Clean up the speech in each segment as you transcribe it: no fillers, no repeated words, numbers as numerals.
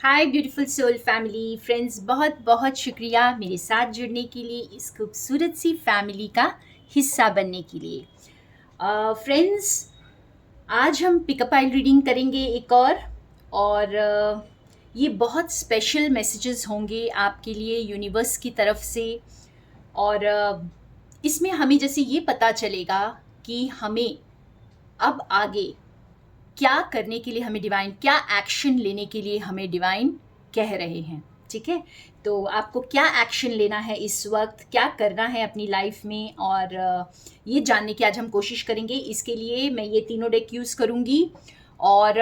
हाय beautiful soul family friends, बहुत बहुत शुक्रिया मेरे साथ जुड़ने के लिए, इस खूबसूरत सी फैमिली का हिस्सा बनने के लिए। फ्रेंड्स, आज हम पिकअप आइल रीडिंग करेंगे एक और ये बहुत स्पेशल मैसेजेस होंगे आपके लिए यूनिवर्स की तरफ से। और इसमें हमें जैसे ये पता चलेगा कि हमें अब आगे क्या करने के लिए हमें डिवाइन, क्या एक्शन लेने के लिए हमें डिवाइन कह रहे हैं। ठीक है, तो आपको क्या एक्शन लेना है इस वक्त, क्या करना है अपनी लाइफ में, और ये जानने की आज हम कोशिश करेंगे। इसके लिए मैं ये तीनों डेक यूज़ करूँगी और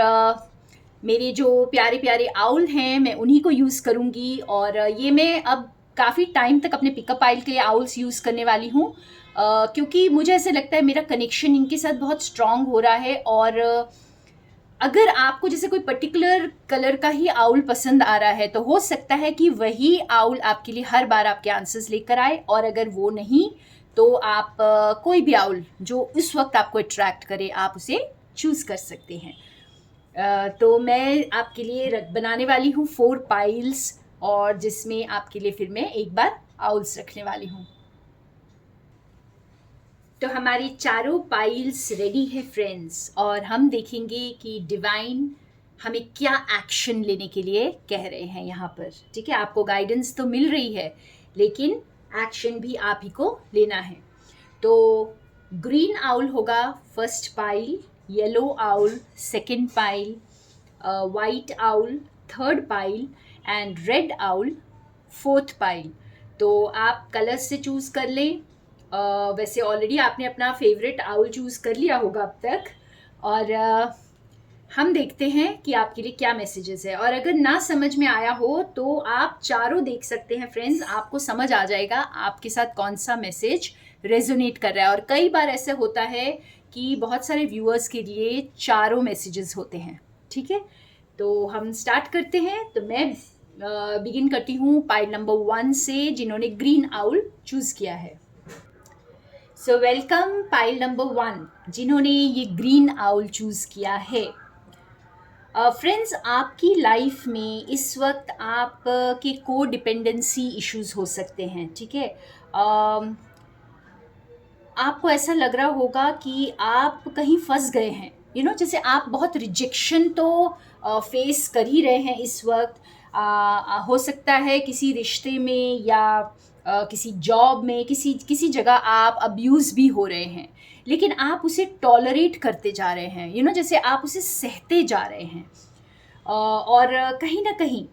मेरे जो प्यारे प्यारे आउल हैं मैं उन्हीं को यूज़ करूँगी। और ये मैं अब काफ़ी टाइम तक अपने पिकअप आइल के आउल्स यूज़ करने वाली हूँ, क्योंकि मुझे ऐसे लगता है मेरा कनेक्शन इनके साथ बहुत स्ट्रांग हो रहा है। और अगर आपको जैसे कोई पर्टिकुलर कलर का ही आउल पसंद आ रहा है तो हो सकता है कि वही आउल आपके लिए हर बार आपके आंसर्स लेकर आए, और अगर वो नहीं तो आप कोई भी आउल जो उस वक्त आपको अट्रैक्ट करे आप उसे चूज़ कर सकते हैं। तो मैं आपके लिए बनाने वाली हूँ 4 पाइल्स, और जिसमें आपके लिए फिर मैं एक बार आउल्स रखने वाली हूँ। तो हमारी चारों पाइल्स रेडी है फ्रेंड्स, और हम देखेंगे कि डिवाइन हमें क्या एक्शन लेने के लिए कह रहे हैं यहाँ पर। ठीक है, आपको गाइडेंस तो मिल रही है लेकिन एक्शन भी आप ही को लेना है। तो ग्रीन आउल होगा first pile, yellow owl second pile, white owl third pile and red owl fourth pile. तो आप कलर से चूज़ कर लें। वैसे ऑलरेडी आपने अपना फेवरेट आउल चूज़ कर लिया होगा अब तक, और हम देखते हैं कि आपके लिए क्या मैसेजेस है। और अगर ना समझ में आया हो तो आप चारों देख सकते हैं फ्रेंड्स, आपको समझ आ जाएगा आपके साथ कौन सा मैसेज रेजोनेट कर रहा है। और कई बार ऐसे होता है कि बहुत सारे व्यूअर्स के लिए चारों मैसेजेस होते हैं। ठीक है, तो हम स्टार्ट करते हैं। तो मैं बिगिन करती हूँ पाइल नंबर 1 से, जिन्होंने ग्रीन आउल चूज़ किया है। सो वेलकम पाइल नंबर 1, जिन्होंने ये ग्रीन आउल चूज़ किया है। फ्रेंड्स, आपकी लाइफ में इस वक्त आप के को डिपेंडेंसी इश्यूज हो सकते हैं। ठीक है, आपको ऐसा लग रहा होगा कि आप कहीं फंस गए हैं। जैसे आप बहुत रिजेक्शन तो फेस कर ही रहे हैं इस वक्त। हो सकता है किसी रिश्ते में या किसी जॉब में, किसी किसी जगह आप अब्यूज़ भी हो रहे हैं, लेकिन आप उसे टॉलरेट करते जा रहे हैं। जैसे आप उसे सहते जा रहे हैं। और कहीं ना कहीं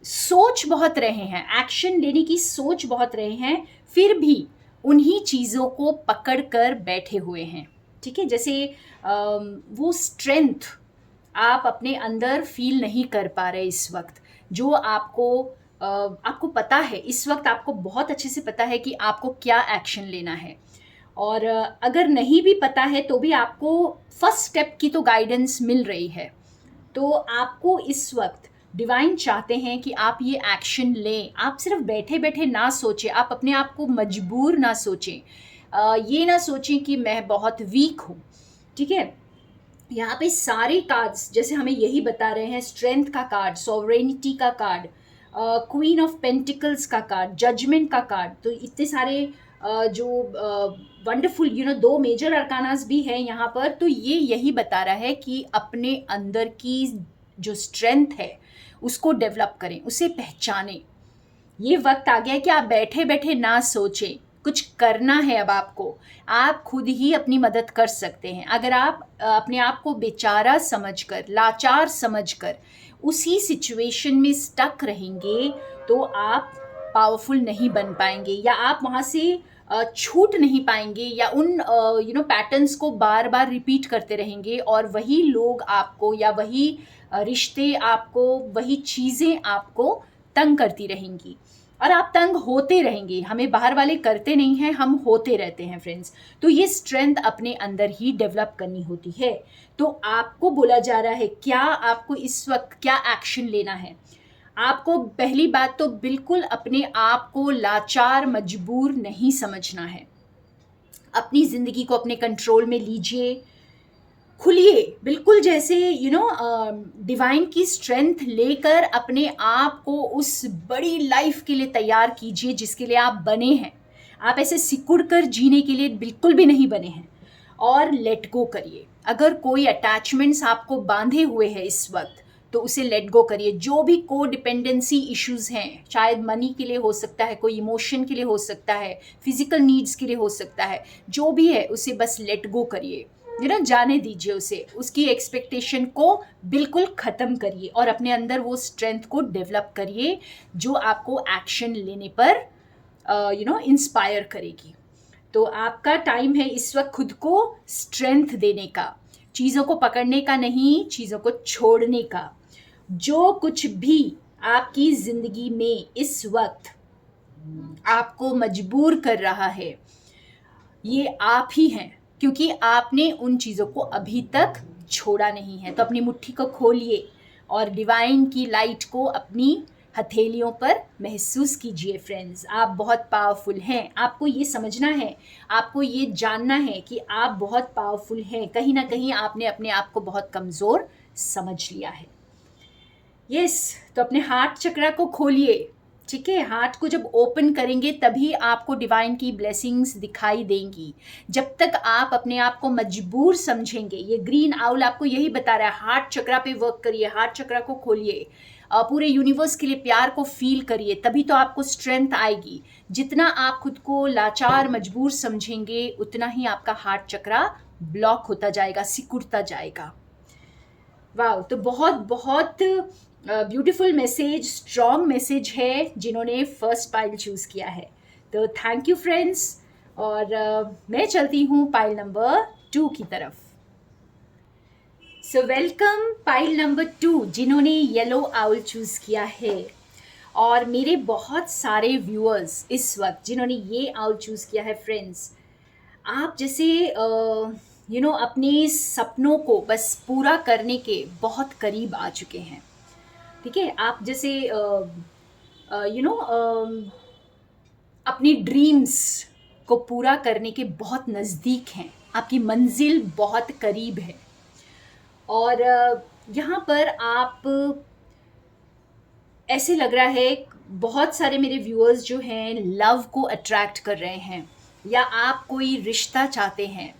सोच बहुत रहे हैं, एक्शन लेने की सोच बहुत रहे हैं, फिर भी उन्हीं चीज़ों को पकड़ कर बैठे हुए हैं। ठीक है, जैसे वो स्ट्रेंथ आप अपने अंदर फील नहीं कर पा रहे इस वक्त, जो आपको पता है इस वक्त, आपको बहुत अच्छे से पता है कि आपको क्या एक्शन लेना है। और अगर नहीं भी पता है तो भी आपको फर्स्ट स्टेप की तो गाइडेंस मिल रही है। तो आपको इस वक्त डिवाइन चाहते हैं कि आप ये एक्शन लें। आप सिर्फ बैठे बैठे ना सोचें, आप अपने आप को मजबूर ना सोचें। ये ना सोचें कि मैं बहुत वीक हूँ। ठीक है, यहाँ पे सारे कार्ड्स जैसे हमें यही बता रहे हैं, स्ट्रेंथ का कार्ड, सॉवरेनिटी का कार्ड, क्वीन ऑफ पेंटिकल्स का कार्ड, जजमेंट का कार्ड। तो इतने सारे जो वंडरफुल 2 मेजर अरकानास भी हैं यहाँ पर। तो ये यही बता रहा है कि अपने अंदर की जो स्ट्रेंथ है उसको डेवलप करें, उसे पहचानें। ये वक्त आ गया है कि आप बैठे बैठे ना सोचें, कुछ करना है अब आपको। आप खुद ही अपनी मदद कर सकते हैं। अगर आप अपने आप को बेचारा समझकर, लाचार समझकर उसी सिचुएशन में स्टक रहेंगे तो आप पावरफुल नहीं बन पाएंगे, या आप वहाँ से छूट नहीं पाएंगे, या उन पैटर्न्स को बार बार रिपीट करते रहेंगे, और वही लोग आपको, या वही रिश्ते आपको, वही चीज़ें आपको तंग करती रहेंगी, और आप तंग होते रहेंगे। हमें बाहर वाले करते नहीं हैं, हम होते रहते हैं फ्रेंड्स। तो ये स्ट्रेंथ अपने अंदर ही डेवलप करनी होती है। तो आपको बोला जा रहा है क्या आपको इस वक्त क्या एक्शन लेना है। आपको पहली बात तो बिल्कुल अपने आप को लाचार, मजबूर नहीं समझना है। अपनी ज़िंदगी को अपने कंट्रोल में लीजिए। खुलिए, बिल्कुल जैसे डिवाइन की स्ट्रेंथ लेकर अपने आप को उस बड़ी लाइफ के लिए तैयार कीजिए जिसके लिए आप बने हैं। आप ऐसे सिकुड़ कर जीने के लिए बिल्कुल भी नहीं बने हैं। और लेट गो करिए। अगर कोई अटैचमेंट्स आपको बांधे हुए हैं इस वक्त, तो उसे लेट गो करिए। जो भी को डिपेंडेंसी इश्यूज हैं, शायद मनी के लिए हो सकता है, कोई इमोशन के लिए हो सकता है, फिजिकल नीड्स के लिए हो सकता है, जो भी है उसे बस लेट गो करिए। जाने दीजिए उसे, उसकी एक्सपेक्टेशन को बिल्कुल ख़त्म करिए और अपने अंदर वो स्ट्रेंथ को डेवलप करिए जो आपको एक्शन लेने पर इंस्पायर करेगी। तो आपका टाइम है इस वक्त खुद को स्ट्रेंथ देने का, चीज़ों को पकड़ने का नहीं, चीज़ों को छोड़ने का। जो कुछ भी आपकी ज़िंदगी में इस वक्त आपको मजबूर कर रहा है, ये आप ही हैं, क्योंकि आपने उन चीज़ों को अभी तक छोड़ा नहीं है। तो अपनी मुट्ठी को खोलिए और डिवाइन की लाइट को अपनी हथेलियों पर महसूस कीजिए। फ्रेंड्स, आप बहुत पावरफुल हैं। आपको ये समझना है, आपको ये जानना है कि आप बहुत पावरफुल हैं। कहीं ना कहीं आपने अपने आप को बहुत कमज़ोर समझ लिया है। यस, तो अपने हार्ट चक्रा को खोलिए। ठीक है, हार्ट को जब ओपन करेंगे तभी आपको डिवाइन की ब्लेसिंग्स दिखाई देंगी। जब तक आप अपने आप को मजबूर समझेंगे, ये ग्रीन आउल आपको यही बता रहा है, हार्ट चक्रा पे वर्क करिए, हार्ट चक्रा को खोलिए, पूरे यूनिवर्स के लिए प्यार को फील करिए, तभी तो आपको स्ट्रेंथ आएगी। जितना आप खुद को लाचार मजबूर समझेंगे, उतना ही आपका हार्ट चक्रा ब्लॉक होता जाएगा, सिकुड़ता जाएगा। वाह, तो बहुत बहुत ब्यूटीफुल मैसेज, स्ट्रॉन्ग मैसेज है जिन्होंने फर्स्ट पाइल चूज़ किया है। तो थैंक यू फ्रेंड्स। और मैं चलती हूँ पाइल नंबर 2 की तरफ। सो वेलकम पाइल नंबर 2 जिन्होंने येलो आउल चूज़ किया है। और मेरे बहुत सारे व्यूअर्स इस वक्त जिन्होंने ये आउल चूज़ किया है फ्रेंड्स, आप जैसे अपने सपनों को बस पूरा करने के बहुत करीब आ चुके हैं। ठीक है, आप जैसे अपनी ड्रीम्स को पूरा करने के बहुत नज़दीक हैं, आपकी मंजिल बहुत करीब है। और यहाँ पर आप ऐसे लग रहा है बहुत सारे मेरे व्यूअर्स जो हैं लव को अट्रैक्ट कर रहे हैं, या आप कोई रिश्ता चाहते हैं,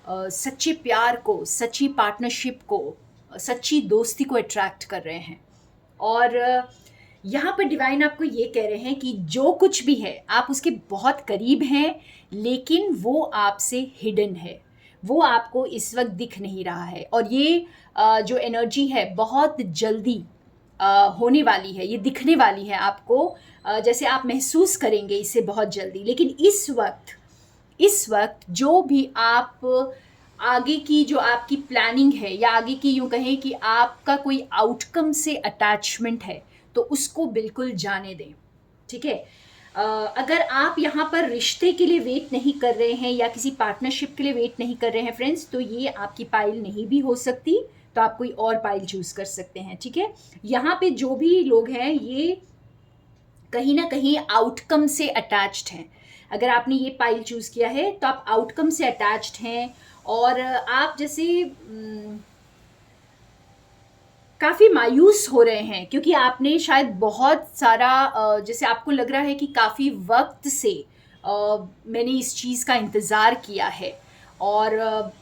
सच्चे प्यार को, सच्ची पार्टनरशिप को, सच्ची दोस्ती को अट्रैक्ट कर रहे हैं। और यहाँ पर डिवाइन आपको ये कह रहे हैं कि जो कुछ भी है आप उसके बहुत करीब हैं, लेकिन वो आपसे हिडन है, वो आपको इस वक्त दिख नहीं रहा है। और ये जो एनर्जी है बहुत जल्दी होने वाली है, ये दिखने वाली है आपको, जैसे आप महसूस करेंगे इसे बहुत जल्दी। लेकिन इस वक्त जो भी आप आगे की जो आपकी प्लानिंग है, या आगे की यूँ कहें कि आपका कोई आउटकम से अटैचमेंट है, तो उसको बिल्कुल जाने दें। ठीक है, अगर आप यहाँ पर रिश्ते के लिए वेट नहीं कर रहे हैं या किसी पार्टनरशिप के लिए वेट नहीं कर रहे हैं फ्रेंड्स, तो ये आपकी पाइल नहीं भी हो सकती, तो आप कोई और पाइल चूज़ कर सकते हैं। ठीक है, यहाँ पे जो भी लोग हैं ये कहीं ना कहीं आउटकम से अटैच्ड हैं। अगर आपने ये पाइल चूज़ किया है तो आप आउटकम से अटैच्ड हैं, और आप जैसे काफ़ी मायूस हो रहे हैं, क्योंकि आपने शायद बहुत सारा जैसे आपको लग रहा है कि काफ़ी वक्त से मैंने इस चीज़ का इंतज़ार किया है, और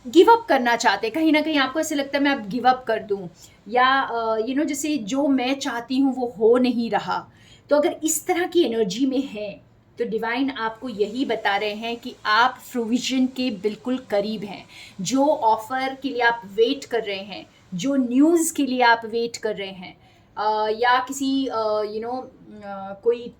गिव अप करना चाहते हैं। कहीं ना कहीं आपको ऐसे लगता है मैं अब गिव अप कर दूं, या जैसे जो मैं चाहती हूँ वो हो नहीं रहा। तो अगर इस तरह की एनर्जी में है, तो डिवाइन आपको यही बता रहे हैं कि आप फ्रूविजन के बिल्कुल करीब हैं। जो ऑफ़र के लिए आप वेट कर रहे हैं, जो न्यूज़ के लिए आप वेट कर रहे हैं, या किसी कोई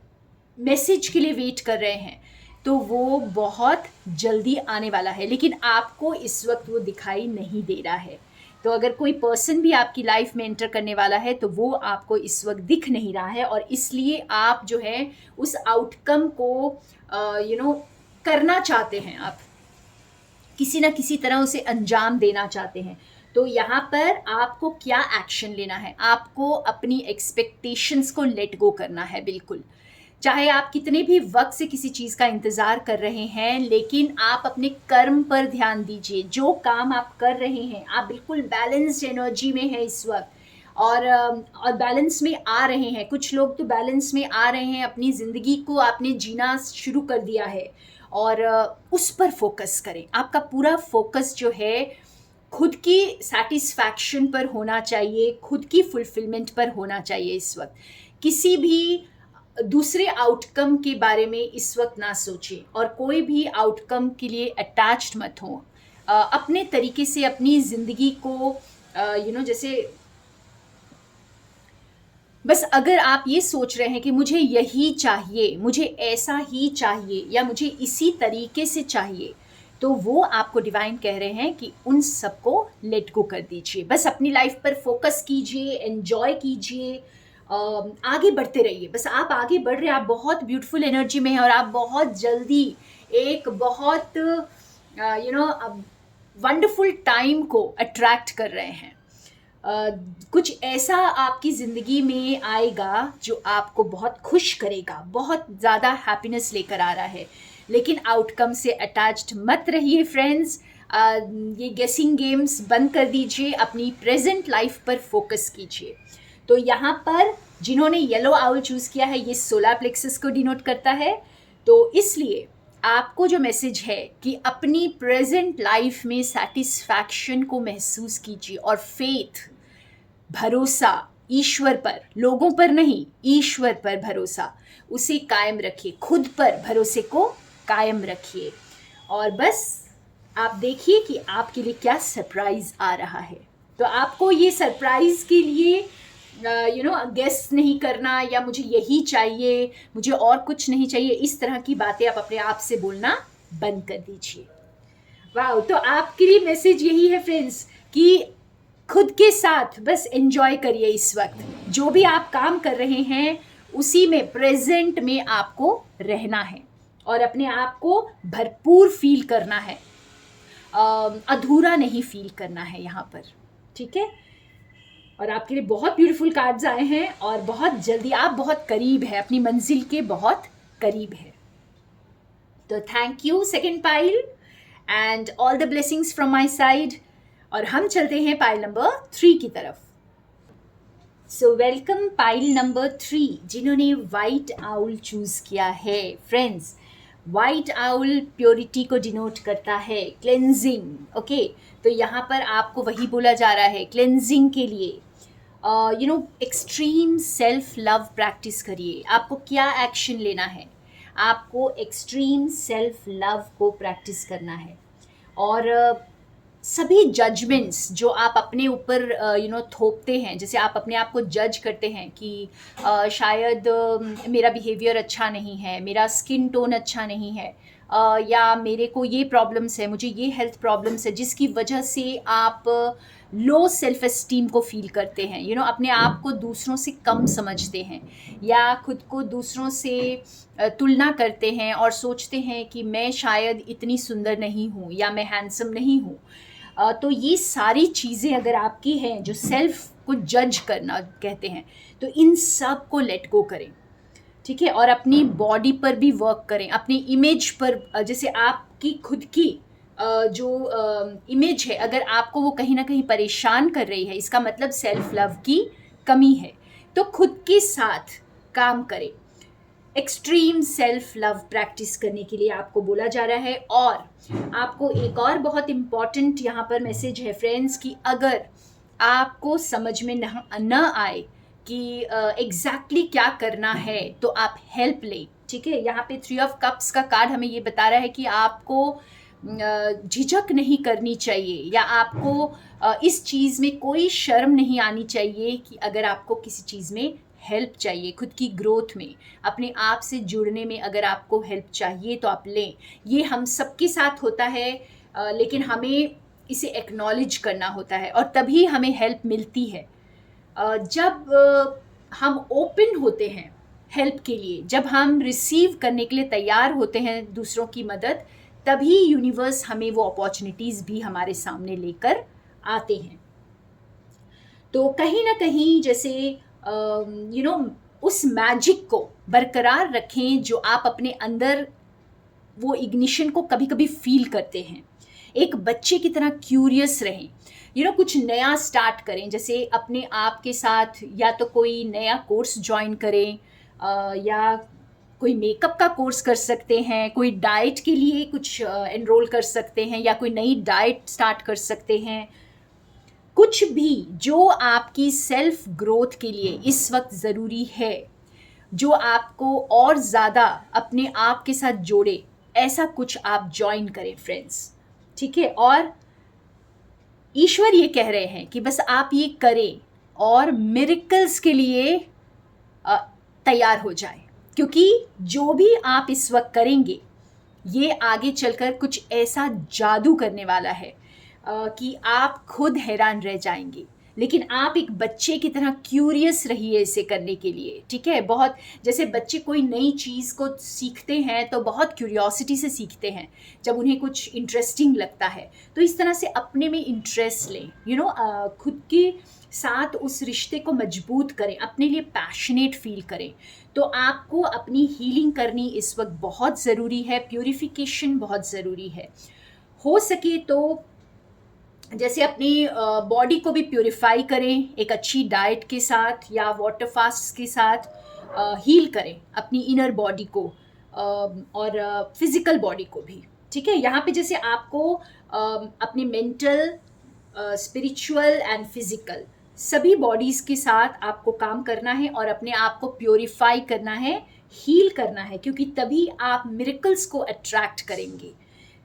मैसेज के लिए वेट कर रहे हैं, तो वो बहुत जल्दी आने वाला है, लेकिन आपको इस वक्त वो दिखाई नहीं दे रहा है। तो अगर कोई पर्सन भी आपकी लाइफ में एंटर करने वाला है, तो वो आपको इस वक्त दिख नहीं रहा है, और इसलिए आप जो है उस आउटकम को करना चाहते हैं, आप किसी ना किसी तरह उसे अंजाम देना चाहते हैं। तो यहाँ पर आपको क्या एक्शन लेना है? आपको अपनी एक्सपेक्टेशंस को लेट गो करना है, बिल्कुल। चाहे आप कितने भी वक्त से किसी चीज़ का इंतज़ार कर रहे हैं, लेकिन आप अपने कर्म पर ध्यान दीजिए। जो काम आप कर रहे हैं, आप बिल्कुल बैलेंस्ड एनर्जी में हैं इस वक्त, और बैलेंस में आ रहे हैं। कुछ लोग तो बैलेंस में आ रहे हैं, अपनी ज़िंदगी को आपने जीना शुरू कर दिया है, और उस पर फोकस करें। आपका पूरा फोकस जो है खुद की सेटिस्फैक्शन पर होना चाहिए, खुद की फुलफिलमेंट पर होना चाहिए इस वक्त। किसी भी दूसरे आउटकम के बारे में इस वक्त ना सोचें, और कोई भी आउटकम के लिए अटैच्ड मत हो। अपने तरीके से अपनी ज़िंदगी को जैसे बस अगर आप ये सोच रहे हैं कि मुझे यही चाहिए, मुझे ऐसा ही चाहिए, या मुझे इसी तरीके से चाहिए, तो वो आपको डिवाइन कह रहे हैं कि उन सबको लेट गो कर दीजिए। बस अपनी लाइफ पर फोकस कीजिए, एंजॉय कीजिए, आगे बढ़ते रहिए। बस आप आगे बढ़ रहे हैं, आप बहुत ब्यूटीफुल एनर्जी में हैं, और आप बहुत जल्दी एक बहुत वंडरफुल टाइम को अट्रैक्ट कर रहे हैं। कुछ ऐसा आपकी ज़िंदगी में आएगा जो आपको बहुत खुश करेगा, बहुत ज़्यादा हैप्पीनेस लेकर आ रहा है। लेकिन आउटकम से अटैच्ड मत रहिए फ्रेंड्स। ये गेसिंग गेम्स बंद कर दीजिए, अपनी प्रेजेंट लाइफ पर फोकस कीजिए। तो यहाँ पर जिन्होंने येलो आउल चूज़ किया है, ये सोलर प्लेक्सस को डिनोट करता है। तो इसलिए आपको जो मैसेज है कि अपनी प्रेजेंट लाइफ में सेटिस्फैक्शन को महसूस कीजिए, और फेथ, भरोसा ईश्वर पर, लोगों पर नहीं, ईश्वर पर भरोसा, उसे कायम रखिए। खुद पर भरोसे को कायम रखिए, और बस आप देखिए कि आपके लिए क्या सरप्राइज आ रहा है। तो आपको ये सरप्राइज के लिए गेस नहीं करना, या मुझे यही चाहिए, मुझे और कुछ नहीं चाहिए, इस तरह की बातें आप अपने आप से बोलना बंद कर दीजिए। वाह, तो आपके लिए मैसेज यही है फ्रेंड्स कि खुद के साथ बस एंजॉय करिए इस वक्त। जो भी आप काम कर रहे हैं उसी में, प्रेजेंट में आपको रहना है, और अपने आप को भरपूर फील करना है, अधूरा नहीं फील करना है यहाँ पर। ठीक है, और आपके लिए बहुत ब्यूटीफुल कार्ड्स आए हैं, और बहुत जल्दी आप बहुत करीब है, अपनी मंजिल के बहुत करीब है। तो thank you second pile, and all the blessings from my side. और हम चलते हैं पाइल नंबर 3 की तरफ। सो वेलकम पाइल नंबर 3, जिन्होंने वाइट आउल चूज किया है। फ्रेंड्स, वाइट आउल प्योरिटी को डिनोट करता है, क्लेंजिंग। ओके, तो यहाँ पर आपको वही बोला जा रहा है, क्लेंजिंग के लिए एक्सट्रीम सेल्फ लव प्रैक्टिस करिए। आपको क्या एक्शन लेना है? आपको एक्सट्रीम सेल्फ लव को प्रैक्टिस करना है, और सभी जजमेंट्स जो आप अपने ऊपर थोपते हैं, जैसे आप अपने आप को जज करते हैं कि शायद मेरा बिहेवियर अच्छा नहीं है, मेरा स्किन टोन अच्छा नहीं है, या मेरे को ये प्रॉब्लम्स है, मुझे ये हेल्थ प्रॉब्लम्स है, जिसकी वजह से आप लो सेल्फ एस्टीम को फील करते हैं। अपने आप को दूसरों से कम समझते हैं, या खुद को दूसरों से तुलना करते हैं, और सोचते हैं कि मैं शायद इतनी सुंदर नहीं हूँ, या मैं हैंडसम नहीं हूँ। तो ये सारी चीज़ें अगर आपकी हैं, जो सेल्फ को जज करना कहते हैं, तो इन सब को लेट गो करें। ठीक है, और अपनी बॉडी पर भी वर्क करें, अपनी इमेज पर। जैसे आपकी खुद की जो इमेज है, अगर आपको वो कहीं ना कहीं परेशान कर रही है, इसका मतलब सेल्फ लव की कमी है। तो खुद के साथ काम करें। एक्सट्रीम सेल्फ लव प्रैक्टिस करने के लिए आपको बोला जा रहा है। और आपको एक और बहुत इम्पॉर्टेंट यहाँ पर मैसेज है फ्रेंड्स, कि अगर आपको समझ में न आए कि एग्जैक्टली क्या करना है, तो आप हेल्प लें। ठीक है, यहाँ पे 3 ऑफ कप्स का कार्ड हमें ये बता रहा है कि आपको झिझक नहीं करनी चाहिए, या आपको इस चीज़ में कोई शर्म नहीं आनी चाहिए कि अगर आपको किसी चीज़ में हेल्प चाहिए, खुद की ग्रोथ में, अपने आप से जुड़ने में अगर आपको हेल्प चाहिए तो आप लें। ये हम सबके साथ होता है, लेकिन हमें इसे एक्नॉलेज करना होता है, और तभी हमें हेल्प मिलती है। जब हम ओपन होते हैं हेल्प के लिए, जब हम रिसीव करने के लिए तैयार होते हैं दूसरों की मदद, तभी यूनिवर्स हमें वो अपॉर्चुनिटीज़ भी हमारे सामने लेकर आते हैं। तो कहीं ना कहीं जैसे उस मैजिक को बरकरार रखें जो आप अपने अंदर वो इग्निशन को कभी कभी फील करते हैं। एक बच्चे की तरह क्यूरियस रहें, कुछ नया स्टार्ट करें, जैसे अपने आप के साथ या तो कोई नया कोर्स ज्वाइन करें, या कोई मेकअप का कोर्स कर सकते हैं, कोई डाइट के लिए कुछ एनरोल कर सकते हैं, या कोई नई डाइट स्टार्ट कर सकते हैं। कुछ भी जो आपकी सेल्फ ग्रोथ के लिए इस वक्त ज़रूरी है, जो आपको और ज़्यादा अपने आप के साथ जोड़े, ऐसा कुछ आप ज्वाइन करें फ्रेंड्स, ठीक है। और ईश्वर ये कह रहे हैं कि बस आप ये करें और मिरेकल्स के लिए तैयार हो जाए, क्योंकि जो भी आप इस वक्त करेंगे ये आगे चलकर कुछ ऐसा जादू करने वाला है कि आप खुद हैरान रह जाएंगे। लेकिन आप एक बच्चे की तरह क्यूरियस रहिए इसे करने के लिए, ठीक है। बहुत जैसे बच्चे कोई नई चीज़ को सीखते हैं तो बहुत क्यूरियोसिटी से सीखते हैं, जब उन्हें कुछ इंटरेस्टिंग लगता है। तो इस तरह से अपने में इंटरेस्ट लें, खुद के साथ उस रिश्ते को मजबूत करें, अपने लिए पैशनेट फील करें। तो आपको अपनी हीलिंग करनी इस वक्त बहुत ज़रूरी है, प्यूरिफिकेशन बहुत ज़रूरी है। हो सके तो जैसे अपनी बॉडी को भी प्यूरिफाई करें एक अच्छी डाइट के साथ या वाटर फास्ट के साथ, हील करें अपनी इनर बॉडी को और फिजिकल बॉडी को भी, ठीक है। यहाँ पे जैसे आपको अपने मेंटल, स्पिरिचुअल एंड फिजिकल सभी बॉडीज़ के साथ आपको काम करना है और अपने आप को प्योरीफाई करना है, हील करना है, क्योंकि तभी आप मिरेकल्स को अट्रैक्ट करेंगे।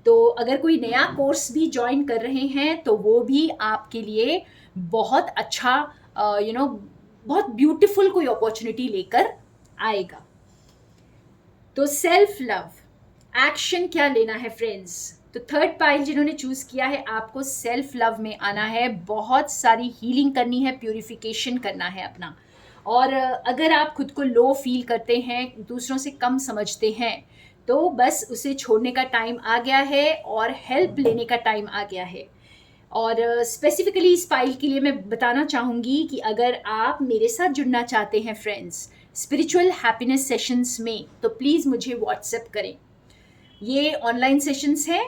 तो अगर कोई नया कोर्स भी ज्वाइन कर रहे हैं तो वो भी आपके लिए बहुत अच्छा, बहुत ब्यूटीफुल कोई अपॉर्चुनिटी लेकर आएगा। तो सेल्फ लव, एक्शन क्या लेना है फ्रेंड्स। तो थर्ड पाइल जिन्होंने चूज़ किया है, आपको सेल्फ लव में आना है, बहुत सारी हीलिंग करनी है, प्यूरिफिकेशन करना है अपना। और अगर आप खुद को लो फील करते हैं, दूसरों से कम समझते हैं, तो बस उसे छोड़ने का टाइम आ गया है और हेल्प लेने का टाइम आ गया है। और स्पेसिफिकली इस फाइल के लिए मैं बताना चाहूँगी कि अगर आप मेरे साथ जुड़ना चाहते हैं फ्रेंड्स स्पिरिचुअल हैप्पीनेस सेशंस में, तो प्लीज़ मुझे व्हाट्सएप करें। ये ऑनलाइन सेशंस हैं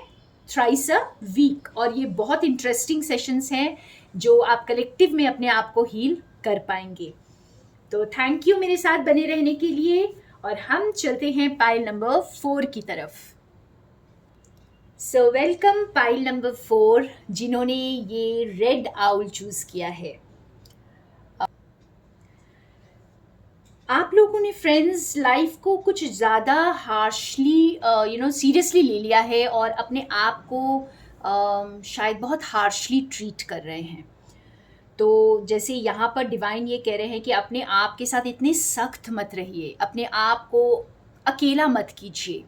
थ्राइस अ वीक, और ये बहुत इंटरेस्टिंग सेशंस हैं जो आप कलेक्टिव में अपने आप को हील कर पाएंगे। तो थैंक यू मेरे साथ बने रहने के लिए, और हम चलते हैं पाइल नंबर 4 की तरफ। सो वेलकम पाइल नंबर 4 जिन्होंने ये रेड आउल चूज किया है। आप लोगों ने फ्रेंड्स लाइफ को कुछ ज़्यादा हार्शली सीरियसली ले लिया है और अपने आप को शायद बहुत हार्शली ट्रीट कर रहे हैं। तो जैसे यहाँ पर डिवाइन ये कह रहे हैं कि अपने आप के साथ इतने सख्त मत रहिए, अपने आप को अकेला मत कीजिए।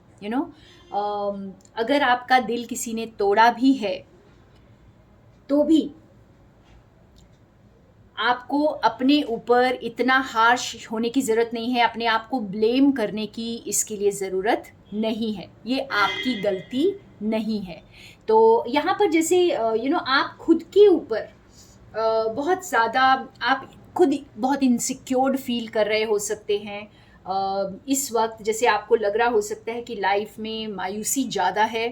अगर आपका दिल किसी ने तोड़ा भी है तो भी आपको अपने ऊपर इतना हार्श होने की ज़रूरत नहीं है, अपने आप को ब्लेम करने की इसके लिए ज़रूरत नहीं है, ये आपकी गलती नहीं है। तो यहाँ पर जैसे आप खुद के ऊपर बहुत ज़्यादा, आप खुद बहुत इनसिक्योर्ड फील कर रहे हो सकते हैं इस वक्त। जैसे आपको लग रहा हो सकता है कि लाइफ में मायूसी ज़्यादा है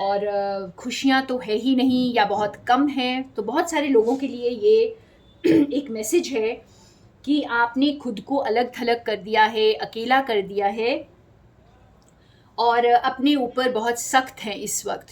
और खुशियाँ तो है ही नहीं या बहुत कम हैं। तो बहुत सारे लोगों के लिए ये एक मैसेज है कि आपने खुद को अलग थलग कर दिया है, अकेला कर दिया है और अपने ऊपर बहुत सख्त हैं इस वक्त।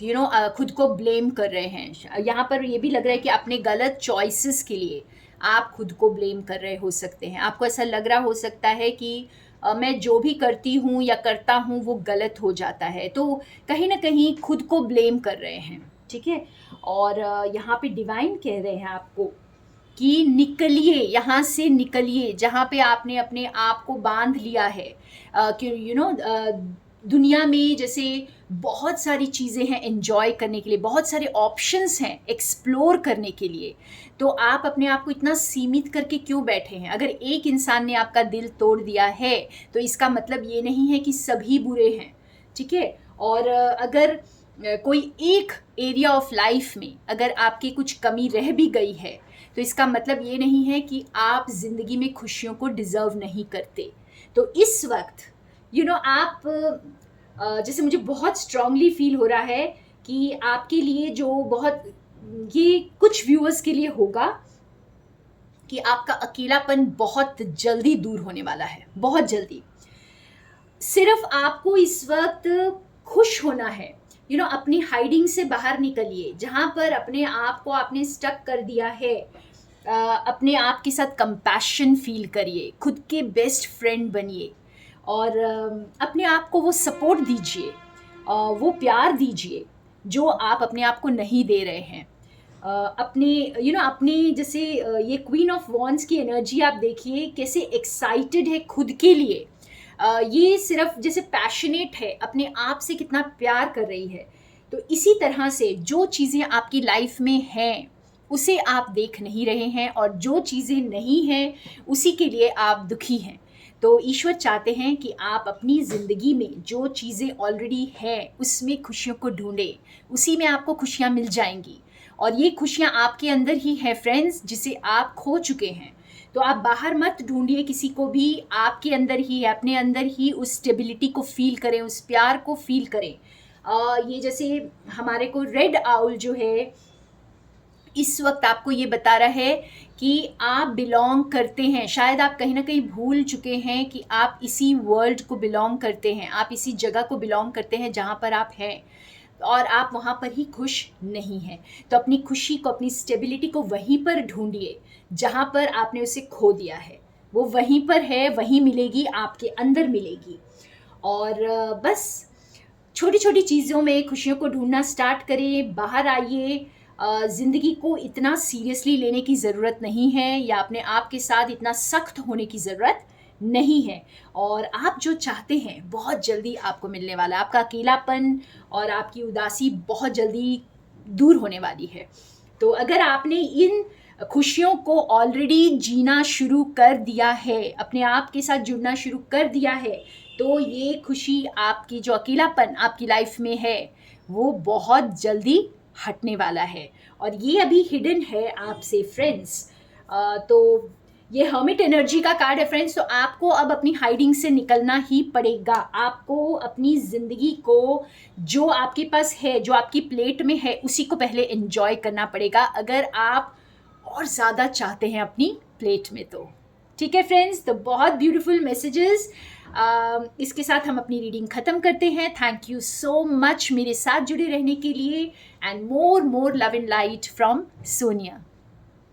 खुद को ब्लेम कर रहे हैं। यहाँ पर ये भी लग रहा है कि अपने गलत चॉइसेस के लिए आप खुद को ब्लेम कर रहे हो सकते हैं। आपको ऐसा लग रहा हो सकता है कि मैं जो भी करती हूँ या करता हूँ वो गलत हो जाता है, तो कहीं ना कहीं खुद को ब्लेम कर रहे हैं, ठीक है। और यहाँ पे डिवाइन कह रहे हैं आपको कि निकलिए, यहाँ से निकलिए जहाँ पे आपने अपने आप को बांध लिया है। कि दुनिया में जैसे बहुत सारी चीज़ें हैं एंजॉय करने के लिए, बहुत सारे ऑप्शंस हैं एक्सप्लोर करने के लिए, तो आप अपने आप को इतना सीमित करके क्यों बैठे हैं। अगर एक इंसान ने आपका दिल तोड़ दिया है तो इसका मतलब ये नहीं है कि सभी बुरे हैं, ठीक है। और अगर कोई एक एरिया ऑफ लाइफ में अगर आपकी कुछ कमी रह भी गई है तो इसका मतलब ये नहीं है कि आप ज़िंदगी में खुशियों को डिज़र्व नहीं करते। तो इस वक्त आप जैसे मुझे बहुत स्ट्रांगली फील हो रहा है कि आपके लिए जो बहुत ये कुछ व्यूअर्स के लिए होगा कि आपका अकेलापन बहुत जल्दी दूर होने वाला है, बहुत जल्दी। सिर्फ आपको इस वक्त खुश होना है। अपनी हाइडिंग से बाहर निकलिए, जहाँ पर अपने आप को आपने स्टक कर दिया है। अपने आप के साथ कंपैशन फील करिए, खुद के बेस्ट फ्रेंड बनिए और अपने आप को वो सपोर्ट दीजिए, वो प्यार दीजिए जो आप अपने आप को नहीं दे रहे हैं। अपने जैसे ये क्वीन ऑफ वॉन्ड्स की एनर्जी आप देखिए कैसे एक्साइटेड है खुद के लिए। ये सिर्फ जैसे पैशनेट है, अपने आप से कितना प्यार कर रही है। तो इसी तरह से जो चीज़ें आपकी लाइफ में हैं उसे आप देख नहीं रहे हैं, और जो चीज़ें नहीं हैं उसी के लिए आप दुखी हैं। तो ईश्वर चाहते हैं कि आप अपनी ज़िंदगी में जो चीज़ें ऑलरेडी हैं उसमें खुशियों को ढूंढें, उसी में आपको खुशियाँ मिल जाएंगी। और ये खुशियाँ आपके अंदर ही है फ्रेंड्स, जिसे आप खो चुके हैं। तो आप बाहर मत ढूंढिए किसी को भी, आपके अंदर ही है, अपने अंदर ही उस स्टेबिलिटी को फील करें, उस प्यार को फील करें। ये जैसे हमारे को रेड आउल जो है इस वक्त आपको ये बता रहा है कि आप बिलोंग करते हैं। शायद आप कहीं ना कहीं भूल चुके हैं कि आप इसी वर्ल्ड को बिलोंग करते हैं, आप इसी जगह को बिलोंग करते हैं जहाँ पर आप हैं, और आप वहाँ पर ही खुश नहीं हैं। तो अपनी खुशी को, अपनी स्टेबिलिटी को वहीं पर ढूंढिए जहाँ पर आपने उसे खो दिया है। वो वहीं पर है, वहीं मिलेगी, आपके अंदर मिलेगी। और बस छोटी छोटी चीज़ों में खुशियों को ढूंढना स्टार्ट करें, बाहर आइए। ज़िंदगी को इतना सीरियसली लेने की ज़रूरत नहीं है, या अपने आप के साथ इतना सख्त होने की ज़रूरत नहीं है। और आप जो चाहते हैं बहुत जल्दी आपको मिलने वाला है। आपका अकेलापन और आपकी उदासी बहुत जल्दी दूर होने वाली है। तो अगर आपने इन खुशियों को ऑलरेडी जीना शुरू कर दिया है, अपने आप के साथ जुड़ना शुरू कर दिया है, तो ये खुशी, आपकी जो अकेलापन आपकी लाइफ में है वो बहुत जल्दी हटने वाला है। और ये अभी हिडन है आपसे फ्रेंड्स। तो ये हर्मिट एनर्जी का कार्ड है फ्रेंड्स। तो आपको अब अपनी हाइडिंग से निकलना ही पड़ेगा। आपको अपनी ज़िंदगी को जो आपके पास है, जो आपकी प्लेट में है, उसी को पहले एंजॉय करना पड़ेगा, अगर आप और ज़्यादा चाहते हैं अपनी प्लेट में। तो ठीक है फ्रेंड्स, तो बहुत ब्यूटीफुल मैसेजेस। इसके साथ हम अपनी रीडिंग ख़त्म करते हैं। थैंक यू सो मच मेरे साथ जुड़े रहने के लिए, and more love and light from Sonia.